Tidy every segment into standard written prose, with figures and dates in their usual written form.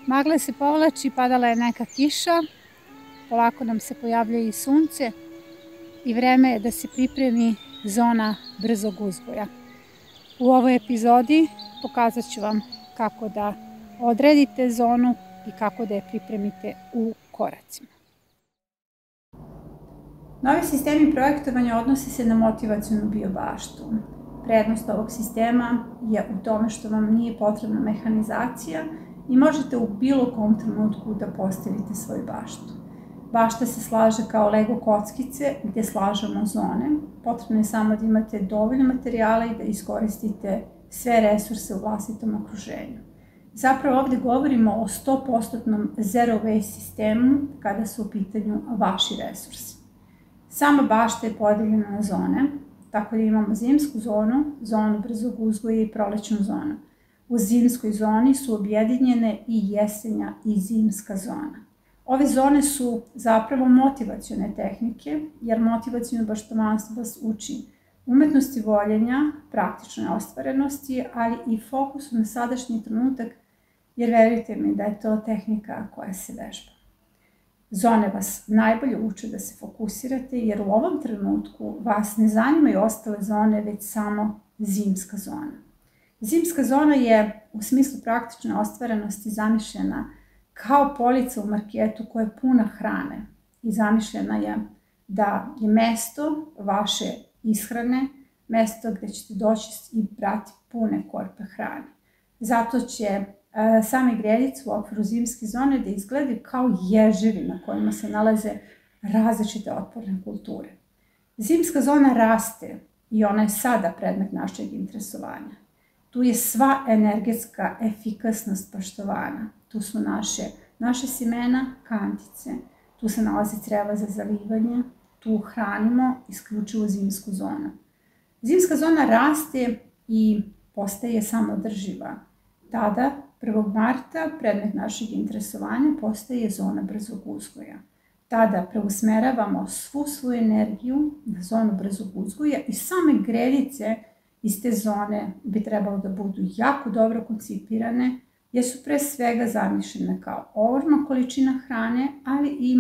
Magle se povlači, padala je neka kiša, polako nam se pojavljuje i sunce i vreme je da se pripremi zona brzog uzgoja. U ovoj epizodi pokazat ću vam kako da odredite zonu i kako da je pripremite u koracima. Novi sistemi projektovanja odnose se na motivacionu biobaštu. Prednost ovog sistema je u tome što vam nije potrebna mehanizacija i možete u bilo kom trenutku da postavite svoju baštu. Bašta se slaže kao Lego kockice gdje slažemo zone. Potrebno je samo da imate dovoljno materijala i da iskoristite sve resurse u vlastitom okruženju. Zapravo ovdje govorimo o 100% zero waste sistemu kada su u pitanju vaši resursi. Sama bašta je podeljena na zone, tako da imamo zimsku zonu, zonu brzog uzgoja i prolećnu zonu. U zimskoj zoni su objedinjene i jesenja i zimska zona. Ove zone su zapravo motivacione tehnike, jer motivacijono baštomanstvo vas uči umetnosti voljenja, praktične ostvarenosti, ali i fokusu na sadašnji trenutak, jer verujte mi da je to tehnika koja se vežba. Zone vas najbolje uče da se fokusirate, jer u ovom trenutku vas ne zanimaju ostale zone, već samo zimska zona. Zimska zona je u smislu praktične ostvarenosti zamišljena kao polica u marketu koja je puna hrane i zamišljena je da je mesto vaše ishrane, mesto gdje ćete doći i brati pune korpe hrane. Zato će same gredice u okviru zimske zone da izgledaju kao ježevi na kojima se nalaze različite otporne kulture. Zimska zona raste i ona je sada predmet našeg interesovanja. Tu je sva energetska efikasnost poštovana. Tu su naše semena, kantice, tu se nalazi creva za zalivanje, tu hranimo isključivo zimsku zonu. Zimska zona raste i postaje samoodrživa. Tada, 1. marta, predmet našeg interesovanja postaje zona brzog uzgoja. Tada preusmeravamo svu svoju energiju na zonu brzog uzgoja i same gredice iz te zone bi trebalo da budu jako dobro koncipirane, jer su pre svega zamišljene kao ogromna količina hrane, ali i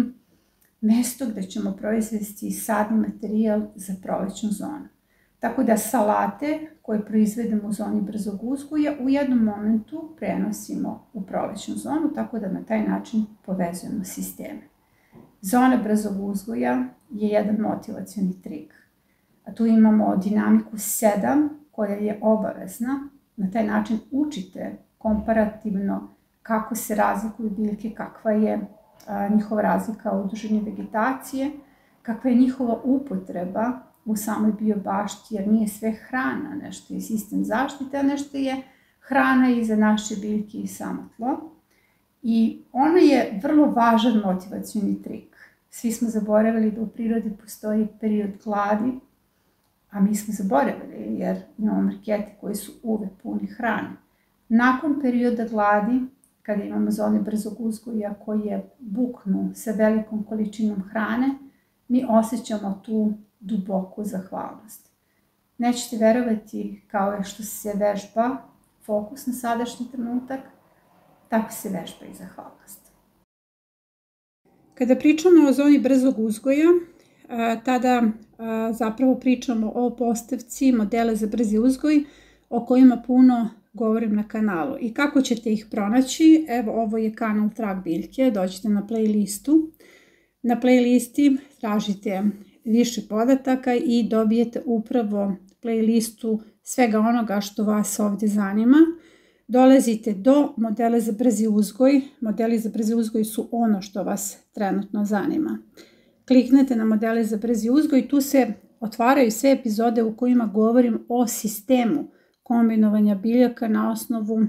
mesto gdje ćemo proizvesti sadni materijal za prolećnu zonu. Tako da salate koje proizvedemo u zoni brzog uzgoja u jednom momentu prenosimo u prolećnu zonu, tako da na taj način povezujemo sisteme. Zona brzog uzgoja je jedan motivacioni trik. A tu imamo dinamiku 7 koja je obavezna. Na taj način učite komparativno kako se razlikuju biljke, kakva je njihova razlika u dužini vegetacije, kakva je njihova upotreba u samoj biobašti, jer nije sve hrana, nešto je sistem zaštite, a nešto je hrana i za naše biljke i samo tlo. I ono je vrlo važan motivacioni trik. Svi smo zaboravili da u prirodi postoji period gladi, a mi smo zaboravili jer imamo markete koji su uvek puni hrane. Nakon perioda gladi, kada imamo zone brzog uzgoja koje buknu sa velikom količinom hrane, mi osjećamo tu duboku zahvalnost. Nećete verovati kao što se vežba fokus na sadašnji trenutak, tako se vežba i zahvalnost. Kada pričamo o zoni brzog uzgoja, tada zapravo pričamo o postavci modele za brzi uzgoj o kojima puno govorim na kanalu. I kako ćete ih pronaći? Evo, ovo je kanal Trag biljke, dođete na playlistu. Na playlisti tražite više podataka i dobijete upravo playlistu svega onoga što vas ovdje zanima. Dolazite do modela za brzi uzgoj. Modeli za brzi uzgoj su ono što vas trenutno zanima. Kliknete na modele za brzi uzgoj, tu se otvaraju sve epizode u kojima govorim o sistemu kombinovanja biljaka na osnovu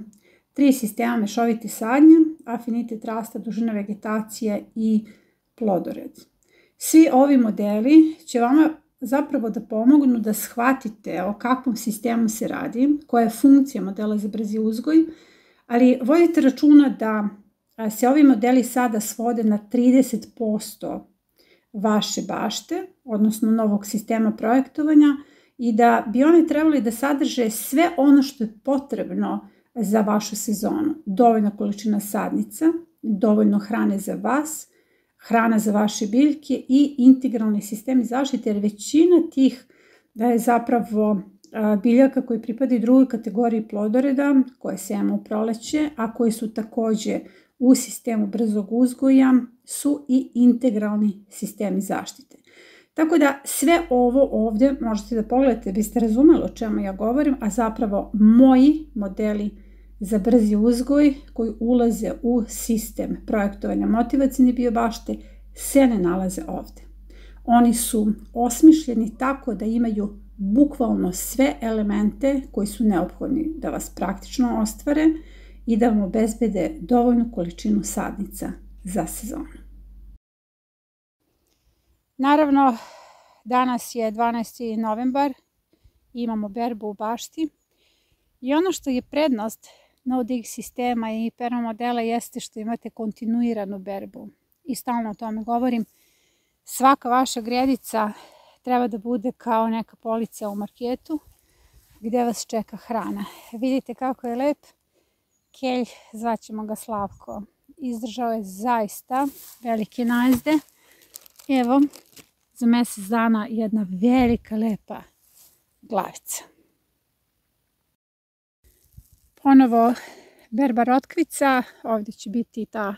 3 sistema mešovite sadnje, afinitet rasta, dužina vegetacije i plodored. Svi ovi modeli će vama zapravo da pomognu da shvatite o kakvom sistemu se radi, koja je funkcija modela za brzi uzgoj, ali vodite računa da se ovi modeli sada svode na 30% vaše bašte, odnosno novog sistema projektovanja, i da bi oni trebali da sadrže sve ono što je potrebno za vašu sezonu. Dovoljna količina sadnica, dovoljno hrane za vas, hrana za vaše biljke i integralni sistemi zaštite, jer većina tih zapravo biljaka koji pripadaju drugoj kategoriji plodoreda, koje sejemo u proleće, a koji su takođe u sistemu brzog uzgoja, su i integralni sistemi zaštite. Tako da sve ovo ovde možete da pogledate, biste razumeli o čemu ja govorim, a zapravo moji modeli za brzi uzgoj koji ulaze u sistem projektovanja motivacione biobašte se ne nalaze ovde. Oni su osmišljeni tako da imaju bukvalno sve elemente koji su neophodni da vas praktično ostvare i da vam obezbede dovoljnu količinu sadnica za sezonu. Naravno, danas je 12. novembar, imamo berbu u bašti i ono što je prednost no-dig sistema i permamodela jeste što imate kontinuiranu berbu i stalno o tome govorim. Svaka vaša gredica treba da bude kao neka polica u marketu gde vas čeka hrana. Vidite kako je lep kelj, zvaćemo ga Slavko. Izdržao je zaista velike najezde. Evo, za mesec dana jedna velika lepa glavica. Ponovo berba rotkvica, ovdje će biti ta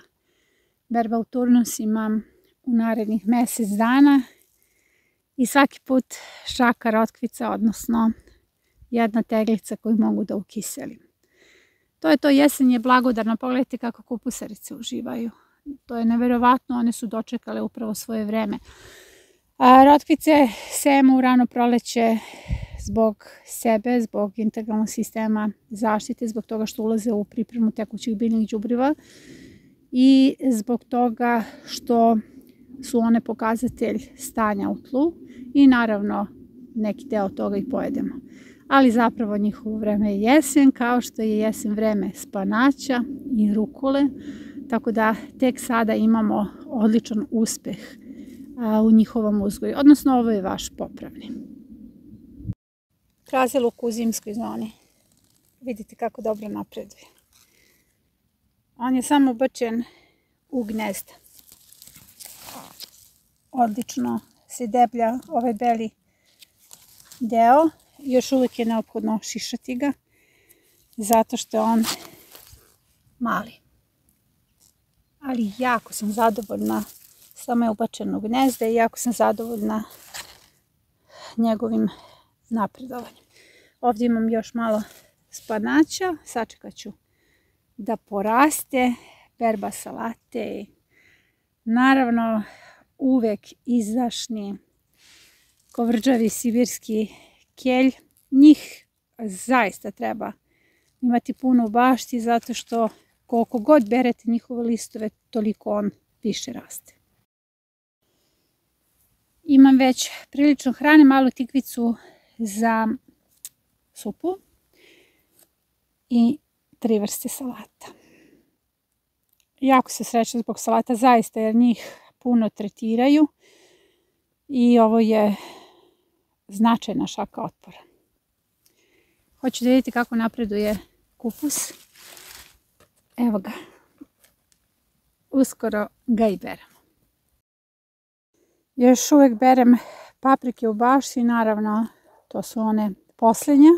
berba u turnusima u narednih mesec dana i svaki put šaka rotkvica, odnosno jedna teglica koju mogu da ukiselim. To je to, jesen je blagodarno, pogledajte kako kupusarice uživaju. To je neverovatno, one su dočekale upravo svoje vreme. Rotkvice sejemo u rano proleće zbog sebe, zbog integralnog sistema zaštite, zbog toga što ulaze u pripremu tekućih biljnih đubriva i zbog toga što su one pokazatelj stanja u tlu i naravno neki deo toga i pojedemo. Ali zapravo njihovo vreme je jesen, kao što je jesen vreme spanaća i rukole, tako da tek sada imamo odličan uspeh u njihovom uzgoju, odnosno ovo je vaš popravni. Krazeluk u zimskoj zoni. Vidite kako dobro napreduje. On je samo ubačen u gnezda. Odlično se deblja ovaj beli deo. Još uvijek je neophodno šišati ga, zato što je on mali. Ali jako sam zadovoljna, samo je ubačen u gnezda i jako sam zadovoljna njegovim napredovanjem. Ovdje imam još malo spanaća, sačekat ću da poraste, berba salate, naravno uvek izdašni kovrđavi sibirski kelj. Njih zaista treba imati puno u bašti, zato što koliko god berete njihove listove, toliko on više raste. Imam već prilično hrane, malu tikvicu za supu i 3 vrste salata. Jako se srećem zbog salata, zaista, jer njih puno tretiraju i ovo je značajna šaka otpora. Hoću da vidite kako napreduje kupus. Evo ga. Uskoro ga i beremo. Još uvek berem paprike u bašti, naravno to su one posljednje.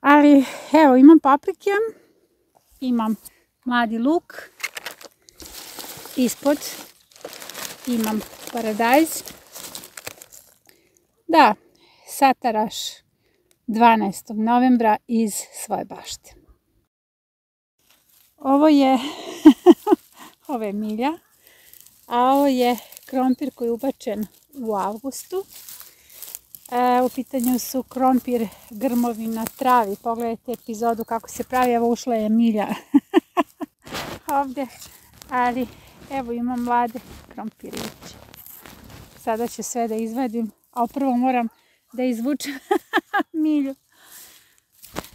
Ali evo, imam paprike, imam mladi luk, ispod imam paradajz. Da, sataraš 12. novembra iz svoje bašte. Ovo je milja, a ovo je krompir koji je ubačen u avgustu. U pitanju su krompir grmovi na travi. Pogledajte epizodu kako se pravi, evo ušla je milja ovdje, ali evo imam mlade krompiriće. Sada ću sve da izvadim, a prvo moram da izvučem milju.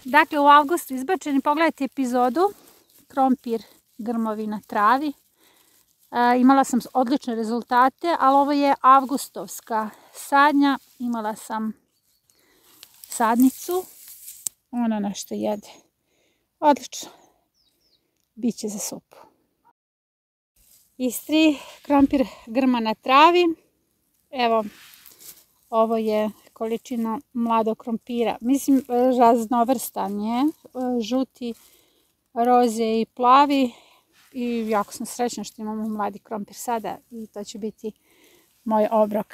Dakle, u avgustu izbačeni, pogledajte epizodu, krompir grmovi na travi. Imala sam odlične rezultate, ali ovo je avgustovska sadnja. Imala sam sadnicu, ona nešto jede. Odlično. Biće za supu. Istri, krompir grma na travi. Evo, ovo je količina mladog krompira. Mislim, raznovrstan je. Žuti, roze i plavi. I jako sam srećna što imamo mladi krompir sada. I to će biti moj obrok.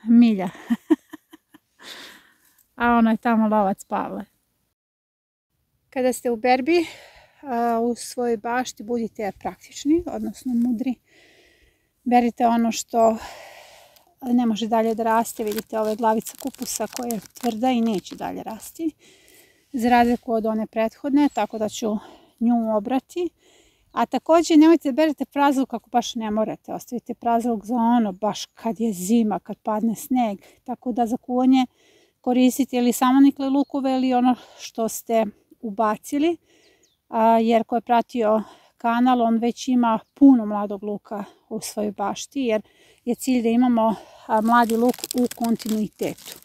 Milja. A ono je tamo lovac Pavle. Kada ste u berbi, u svojoj bašti, budite praktični, odnosno mudri. Berite ono što ne može dalje da raste. Vidite, ova je glavica kupusa koja je tvrda i neće dalje rasti. Za razliku od one prethodne, tako da ću nju obrati. A također nemojte da berete prazluk ako baš ne morate. Ostavite prazluk za ono baš kad je zima, kad padne sneg. Tako da za kuvanje koristite ili samo nikle lukove ili ono što ste ubacili. Jer ko je pratio kanal, on već ima puno mladog luka u svojoj bašti. Jer je cilj da imamo mladi luk u kontinuitetu.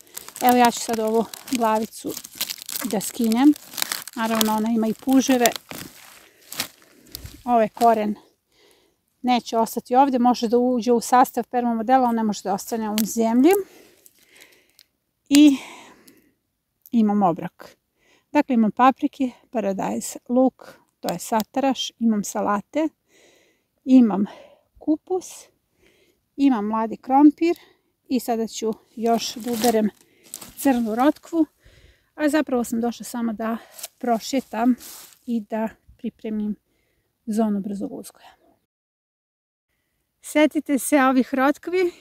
Evo ja ću sad ovu glavicu da skinem. Naravno ona ima i puževe. Ovaj koren neće ostati ovdje, može da uđe u sastav permamodela, on ne može da ostane u zemlji. I imam obrok. Dakle, imam paprike, paradajz, luk, to je sataraš, imam salate, imam kupus, imam mladi krompir i sada ću još da uberem crnu rotkvu. A zapravo sam došla samo da prošetam i da pripremim zonu brzog uzgoja. Sjetite se ovih rotkvi.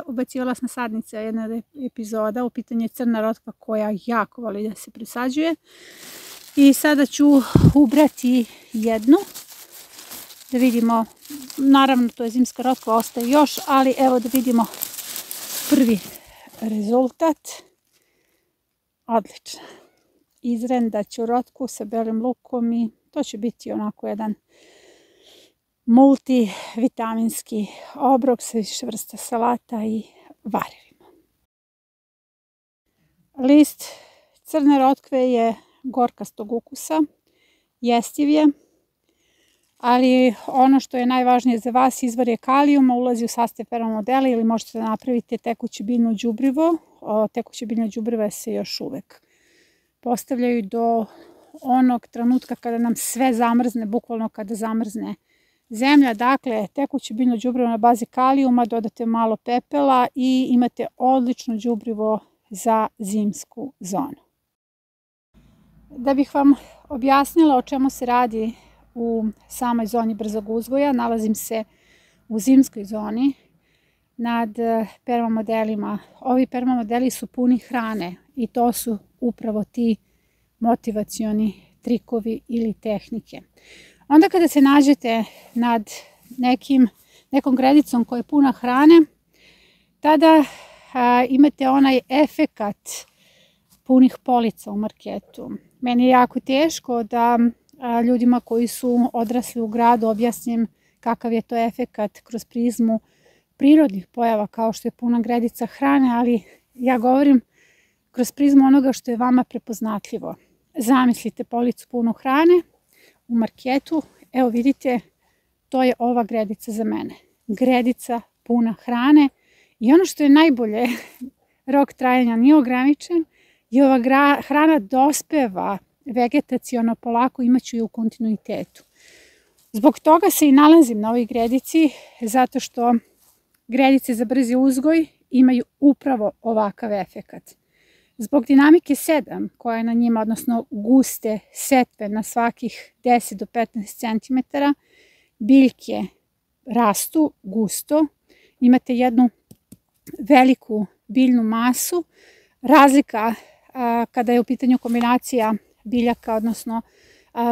Ubacivala sam sadnice jedna epizoda. U pitanju je crna rotkva koja jako voli da se presađuje. I sada ću ubrati jednu. Da vidimo, naravno to je zimska rotkva, ostaje još, ali evo da vidimo prvi rezultat. Odlično. Izrendat ću rotku sa belim lukom i to će biti onako jedan multivitaminski obrok sa više vrsta salata i varivima. List crne rotkve je gorkastog ukusa, jestiv je, ali ono što je najvažnije za vas, izvor je kalijuma, ulazi u sastav permamodela ili možete da napravite tekuće biljno đubrivo. Tekuće biljno đubriva se još uvek postavljaju do onog trenutka kada nam sve zamrzne, bukvalno kada zamrzne zemlja. Dakle, tekuće biljno đubrivo na bazi kalijuma, dodate malo pepela i imate odlično đubrivo za zimsku zonu. Da bih vam objasnila o čemu se radi u samoj zoni brzog uzgoja, nalazim se u zimskoj zoni nad permamodelima. Ovi permamodeli su puni hrane i to su upravo ti motivacioni trikovi ili tehnike. Onda kada se nađete nad nekom gredicom koja je puna hrane, tada imate onaj efekat punih polica u marketu. Meni je jako teško da ljudima koji su odrasli u gradu objasnim kakav je to efekat kroz prizmu prirodnih pojava kao što je puna gredica hrane, ali ja govorim kroz prizmu onoga što je vama prepoznatljivo. Zamislite policu punu hrane u marketu, evo vidite, to je ova gredica za mene. Gredica puna hrane i ono što je najbolje, rok trajanja nije ograničen i ova hrana dospeva vegetaciono polako, imaću je u kontinuitetu. Zbog toga se i nalazim na ovoj gredici, zato što gredice za brzi uzgoj imaju upravo ovakav efekat. Zbog dinamike 7 koja je na njima, odnosno guste setve na svakih 10 do 15 cm, biljke rastu gusto, imate jednu veliku biljnu masu. Razlika kada je u pitanju kombinacija biljaka, odnosno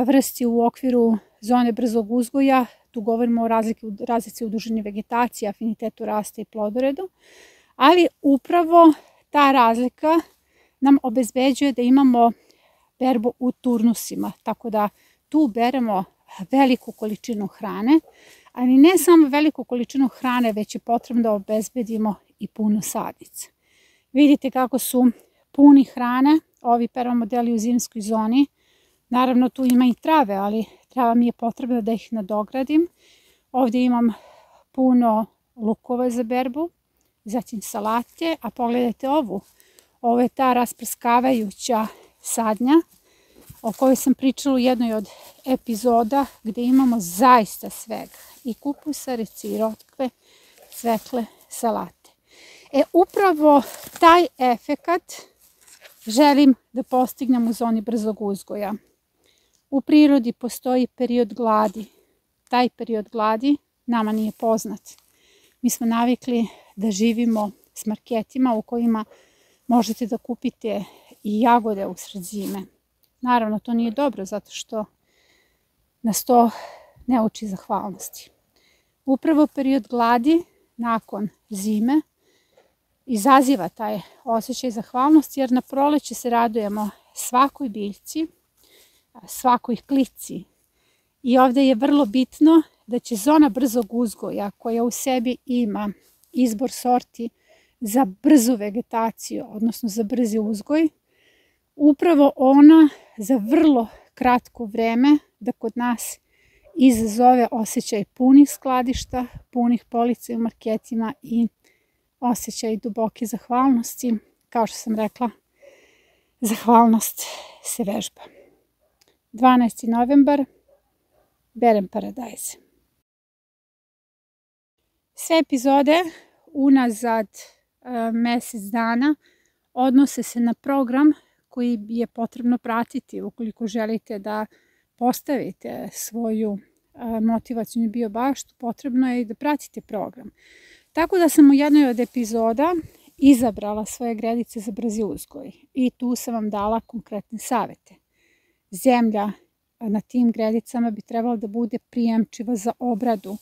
vrsti u okviru zone brzog uzgoja, tu govorimo o razlici u dužini vegetacije, afinitetu rasta i plodoredu, ali upravo ta razlika nam obezbeđuje da imamo berbu u turnusima, tako da tu beremo veliku količinu hrane, ali ne samo veliku količinu hrane, već je potrebno da obezbedimo i puno sadnica. Vidite kako su puni hrane ovi permamodeli u zimskoj zoni, Naravno tu ima i trave, ali trava mi je potrebna da ih nadogradim. Ovdje imam puno lukova za berbu, zatim salate, a pogledajte ovu. Ovo je ta rasprskavajuća sadnja o kojoj sam pričala u jednoj od epizoda gdje imamo zaista svega. I kupusarice, i rotkve, cvekle, salate. Upravo taj efekat želim da postignem u zoni brzog uzgoja. U prirodi postoji period gladi. Taj period gladi nama nije poznat. Mi smo navikli da živimo s marketima u kojima možete da kupite i jagode usred zime. Naravno, to nije dobro zato što nas to ne uči zahvalnosti. Upravo period gladi nakon zime izaziva taj osjećaj zahvalnosti, jer na proleće se radujemo svakoj biljci, svakoj klici. I ovdje je vrlo bitno da će zona brzog uzgoja, koja u sebi ima izbor sorti za brzu vegetaciju, odnosno za brzi uzgoj, upravo ona za vrlo kratko vreme da kod nas izazove osjećaj punih skladišta, punih polica u marketima i osjećaj duboke zahvalnosti. Kao što sam rekla, zahvalnost se vežba. 12. novembar, berem paradajz. Sve epizode unazad mjesec dana odnose se na program koji je potrebno pratiti ukoliko želite da postavite svoju motivacionu biobaštu. Potrebno je i da pratite program. Tako da sam u jednoj od epizoda izabrala svoje gredice za brzi uzgoj i tu sam vam dala konkretne savjete. Zemlja na tim gredicama bi trebala da bude prijemčiva za obradu,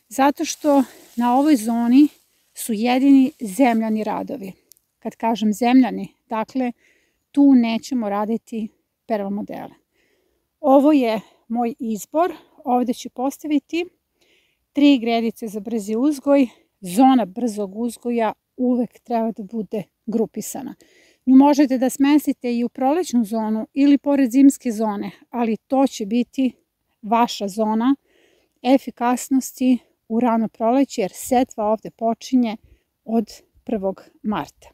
zato što na ovoj zoni su jedini zemljani radovi. Kad kažem zemljani, dakle, tu nećemo raditi pervamodele. Ovo je moj izbor. Ovdje ću postaviti 3 gredice za brzi uzgoj. Zona brzog uzgoja uvek treba da bude grupisana. Nju možete da smestite i u prolećnu zonu ili pored zimske zone, ali to će biti vaša zona efikasnosti u rano proleće, jer setva ovdje počinje od 1. marta.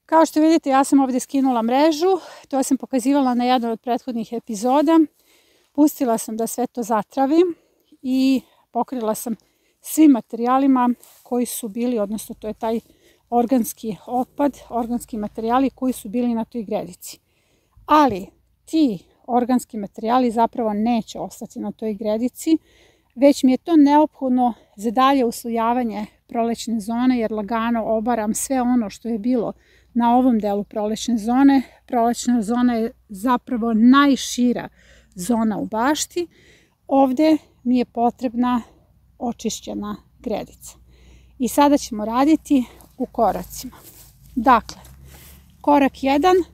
Kao što vidite, ja sam ovdje skinula mrežu, to sam pokazivala na jednoj od prethodnih epizoda. Pustila sam da sve to zatravim i pokrila sam svim materijalima koji su bili, odnosno to je taj organski otpad, organski materijali koji su bili na toj gredici. Ali ti organski materijali zapravo neće ostati na toj gredici, već mi je to neophodno za dalje uslojavanje prolećne zone, jer lagano obaram sve ono što je bilo na ovom delu prolećne zone. Prolećna zona je zapravo najšira zona u bašti. Ovdje mi je potrebna očišćena gredica. I sada ćemo raditi u koracima. Dakle, korak 1,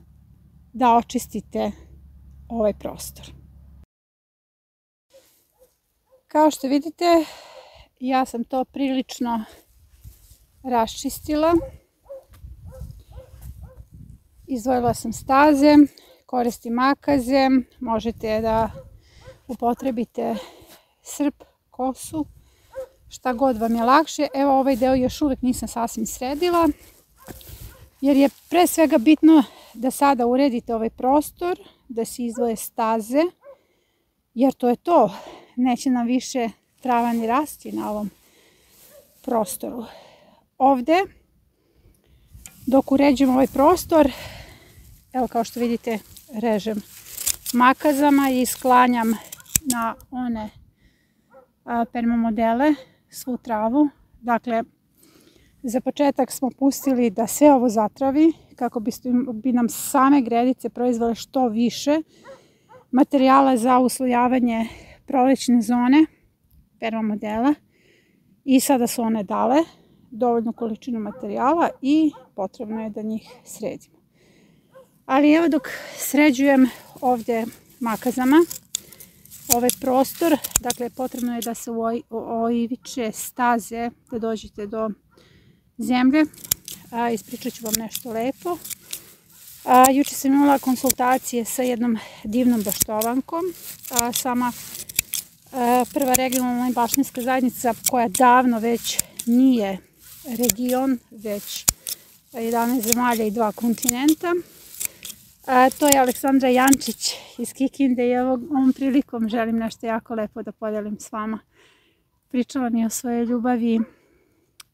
da očistite ovaj prostor. Kao što vidite, ja sam to prilično raščistila. Izdvojila sam staze, koristim makaze, možete da upotrebite srp, kosu, šta god vam je lakše. Evo, ovaj deo još uvijek nisam sasvim sredila, jer je pre svega bitno da sada uredite ovaj prostor, da se izdvoje staze, jer to je to. Neće nam više trava ni rasti na ovom prostoru. Ovdje, dok uređujem ovaj prostor, evo kao što vidite, režem makazama i sklanjam na one permamodele svu travu. Dakle, za početak smo pustili da sve ovo zatravi kako bi nam same gredice proizvele što više materijala za uslojavanje prolećne zone permamodela. I sada su one dale dovoljnu količinu materijala i potrebno je da njih sredimo. Ali evo, dok sređujem ovdje makazama ovaj prostor, dakle potrebno je da se oiviče staze da dođete do zemlje. Ispričat ću vam nešto lepo. Juče sam imala konsultacije sa jednom divnom baštovankom. Sama prva regionalna baštinska zajednica koja davno već nije region, već 11 zemalja i 2 kontinenta. To je Aleksandra Jančić iz Kikinde i ovom prilikom želim nešto jako lepo da podelim s vama. Pričala mi o svojoj ljubavi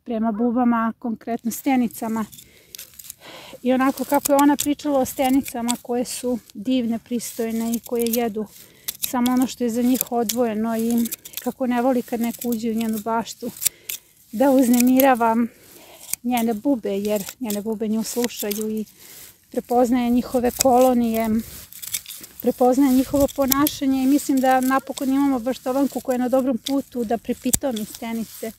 prema bubama, konkretno stenicama. I onako kako je ona pričala o stenicama koje su divne, pristojne i koje jedu samo ono što je za njih odvojeno i kako ne voli kad neko uđe u njenu baštu da uznemirava njene bube, jer njene bube nju slušaju i prepoznaje njihove kolonije, prepoznaje njihovo ponašanje i mislim da napokon imamo baštovanku koja je na dobrom putu da pripitomi stenice.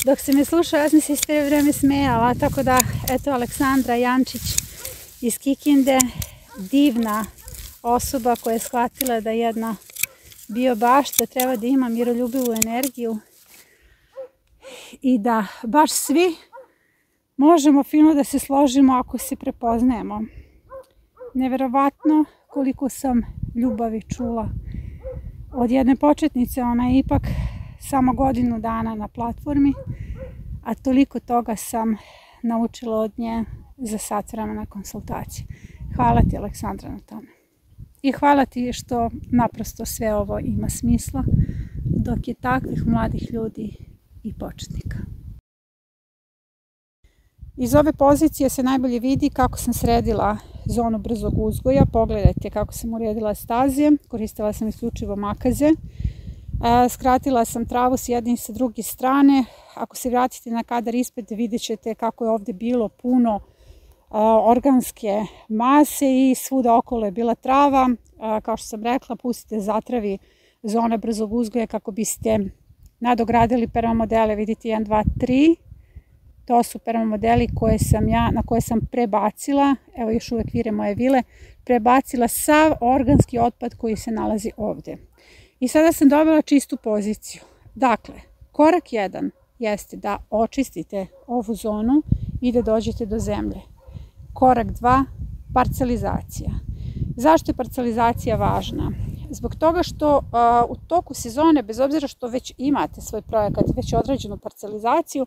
Dok se me slušao, ja sam se sve vreme smejala, tako da, eto, Aleksandra Jančić iz Kikinde, divna osoba koja je shvatila da jedna biobašta treba da ima miroljubivu energiju i da baš svi možemo fino da se složimo ako se prepoznajemo. Neverovatno koliko sam ljubavi čula od jedne početnice, ona je ipak samo godinu dana na platformi, a toliko toga sam naučila od nje za sat vremena konsultacije. Hvala ti, Aleksandra, na tome. I hvala ti što naprosto sve ovo ima smisla dok je takvih mladih ljudi i početnika. Iz ove pozicije se najbolje vidi kako sam sredila zonu brzog uzgoja. Pogledajte kako sam uredila staze, koristila sam isključivo makaze. Skratila sam travu s jedne i sa druge strane. Ako se vratite na kadar ispred, vidjet ćete kako je ovdje bilo puno organske mase i svuda okolo je bila trava. Kao što sam rekla, pustite zatravi zone brzog uzgoja kako biste nadogradili permamodele. Vidite 1, 2, 3. To su permamodeli na koje sam prebacila, evo još uvijek vire moje vile, prebacila sav organski otpad koji se nalazi ovdje. I sada sam dobila čistu poziciju. Dakle, korak 1 jeste da očistite ovu zonu i da dođete do zemlje. Korak 2, parcelizacija. Zašto je parcelizacija važna? Zbog toga što u toku sezone, bez obzira što već imate svoj projekat, već određenu parcelizaciju,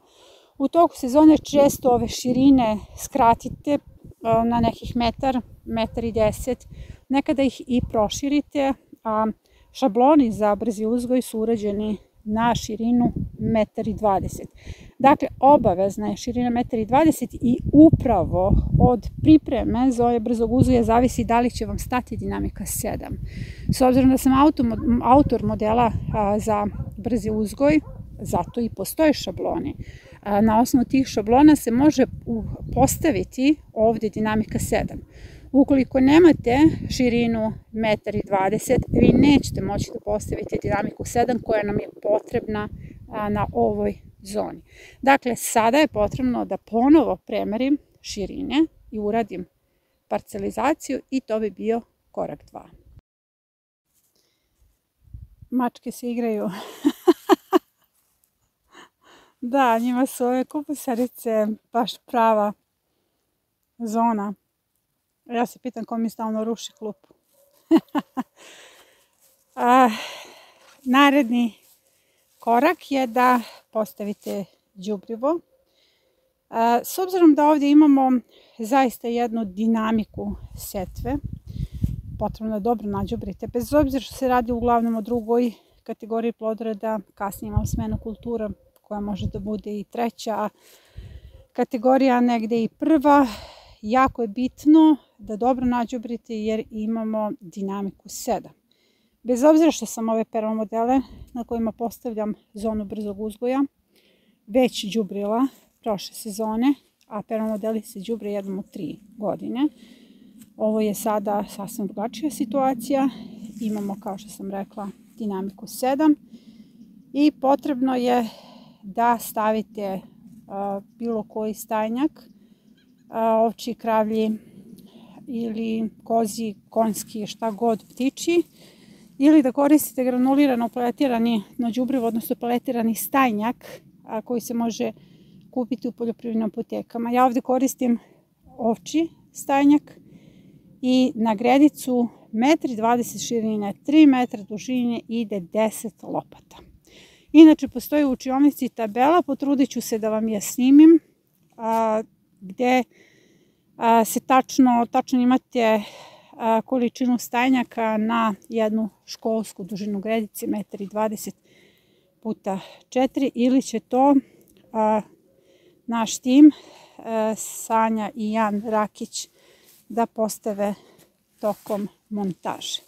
u toku sezone često ove širine skratite na nekih metar, 1,10 m, nekada ih i proširite, a šabloni za brzi uzgoj su urađeni na širinu 1,20 m. Dakle, obavezna je širina 1,20 m i upravo od pripreme za ovaj brzog uzgoja zavisi da li će vam stati dinamika 7. S obzirom da sam autor modela za brzi uzgoj, zato i postoje šabloni. Na osnovu tih šablona se može postaviti ovdje dinamika 7. Ukoliko nemate širinu 1,20 m, vi nećete moći da postavite dinamiku 7 koja nam je potrebna na ovoj zoni. Dakle, sada je potrebno da ponovo premerim širine i uradim parcelizaciju i to bi bio korak 2. Mačke se igraju. Da, njima su ove kupusarice baš prava zona. Ja se pitam ko mi stalno ruši klupu. Naredni korak je da postavite đubrivo. S obzirom da ovdje imamo zaista jednu dinamiku setve, potrebno je dobro nađubrite. Bez obzira što se radi uglavnom o drugoj kategoriji plodoreda, kasnije imamo smenu kultura koja može da bude i treća kategorija, negde i prva. Jako je bitno da dobro nađubrite jer imamo dinamiku 7. Bez obzira što sam ove permamodele na kojima postavljam zonu brzog uzgoja već đubrila prošle sezone, a permamodeli se đubre jednom u 3 godine. Ovo je sada sasvim drugačija situacija. Imamo, kao što sam rekla, dinamiku 7 i potrebno je da stavite bilo koji stajnjak, ovčji, kravlji ili kozi, konjski, šta god, ptiči, ili da koristite granulirano paletirani đubrivo, odnosno paletirani stajnjak koji se može kupiti u poljoprivrednim apotekama. Ja ovdje koristim ovčji stajnjak i na gredicu 1,20 m širine, 3 m dužine ide 10 lopata. Inače, postoji u učionici tabela, potrudit ću se da vam je snimim, gde se tačno imate količinu stajnjaka na jednu školsku dužinu gredice 1,20 m puta 4, ili će to naš tim, Sanja i Jan Rakić, da postave tokom montaže.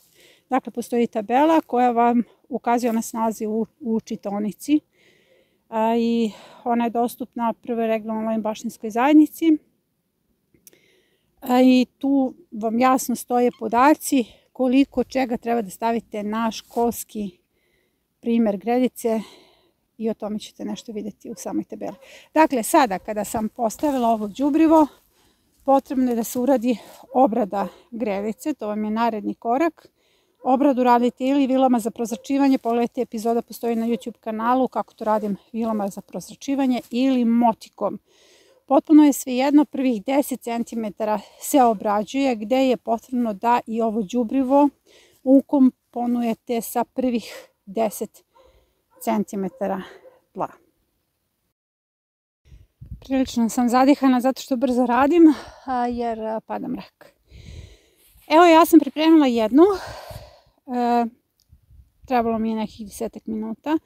Dakle, postoji tabela koja vam ukazuje, ona se nalazi u čitaonici i ona je dostupna Prvoj regionalnoj baštinskoj zajednici i tu vam jasno stoje podaci koliko čega treba da stavite na školski primer gredice i o tome ćete nešto vidjeti u samoj tabeli. Dakle, sada kada sam postavila ovo đubrivo, potrebno je da se uradi obrada gredice, to vam je naredni korak. Obradu radite ili vilama za prozračivanje, pogledajte, epizoda postoji na YouTube kanalu kako to radim vilama za prozračivanje, ili motikom. Potpuno je svejedno, prvih 10 cm se obrađuje, gde je potrebno da i ovo đubrivo ukomponujete sa prvih 10 cm tla. Prilično sam zadihana zato što brzo radim, jer pada mrak. Evo, ja sam pripremila jednu, trebalo mi je nekih 10 minuta,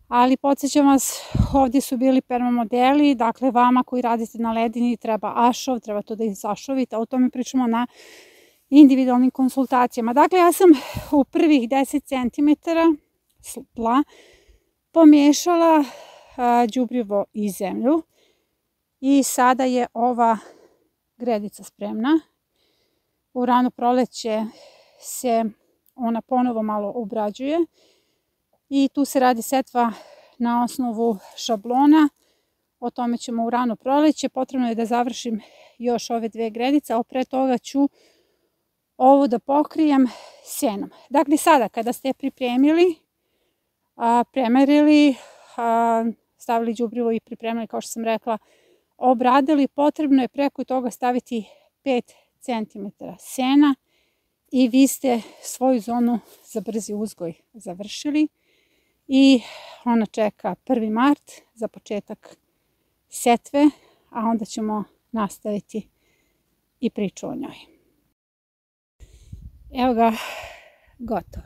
ali podsjećam vas, ovdje su bili permamodeli, dakle vama koji radite na ledini treba ašov, treba to da izašovite, a o tome pričamo na individualnim konsultacijama. Dakle, ja sam u prvih 10 cm tla pomiješala đubrivo i zemlju i sada je ova gredica spremna. U rano proleće se ona ponovo malo obrađuje i tu se radi setva na osnovu šablona. O tome ćemo u rano proleće. Potrebno je da završim još ove dve gredice, a pre toga ću ovo da pokrijem sjenom. Dakle, sada kada ste pripremili, premerili, stavili đubrivo i pripremili, kao što sam rekla, obradili, potrebno je preko toga staviti 5 cm sena i vi ste svoju zonu za brzi uzgoj završili i ona čeka 1. mart za početak setve, a onda ćemo nastaviti i priču o njoj. Evo ga, gotovo.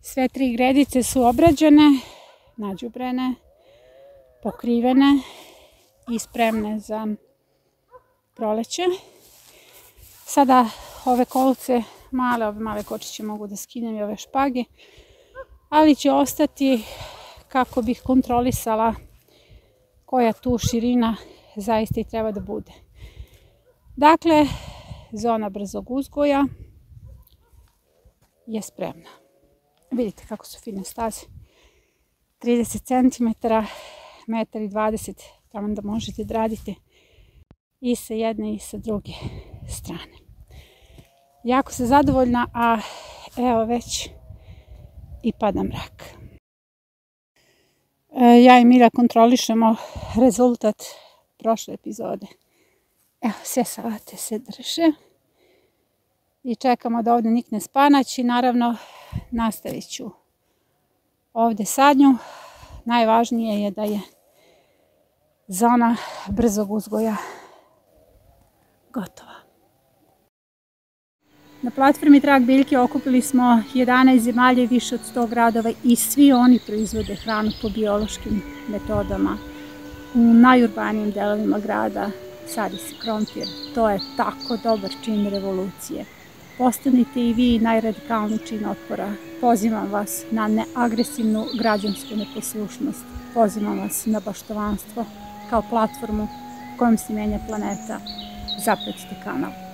Sve 3 gredice su obrađene, nađubrene, pokrivene i spremne za proleće. Sada ove kolce, ove male kočiće mogu da skinem i ove špage, ali će ostati kako bih kontrolisala koja tu širina zaista i treba da bude. Dakle, zona brzog uzgoja je spremna. Vidite kako su fine staze. 30 cm, 1,20 m, tamo da možete da radite i sa jedne i sa druge strane. Jako sam zadovoljna, a evo već i pada mrak. Ja i Mira kontrolišemo rezultat prošle epizode. Evo, sve salate se drže i čekamo da ovdje nikne spanać i naravno nastavit ću ovdje sadnju. Najvažnije je da je zona brzog uzgoja gotova. Na platformi Trag biljke okupili smo 11 zemalja i više od 100 gradova i svi oni proizvode hranu po biološkim metodama. U najurbanijim delovima grada sadi se krompir. To je tako dobar čin revolucije. Postanite i vi najradikalniji čin otpora. Pozivam vas na neagresivnu građansku neposlušnost. Pozivam vas na baštovanstvo kao platformu kojom se menja planeta. Zapratite kanal.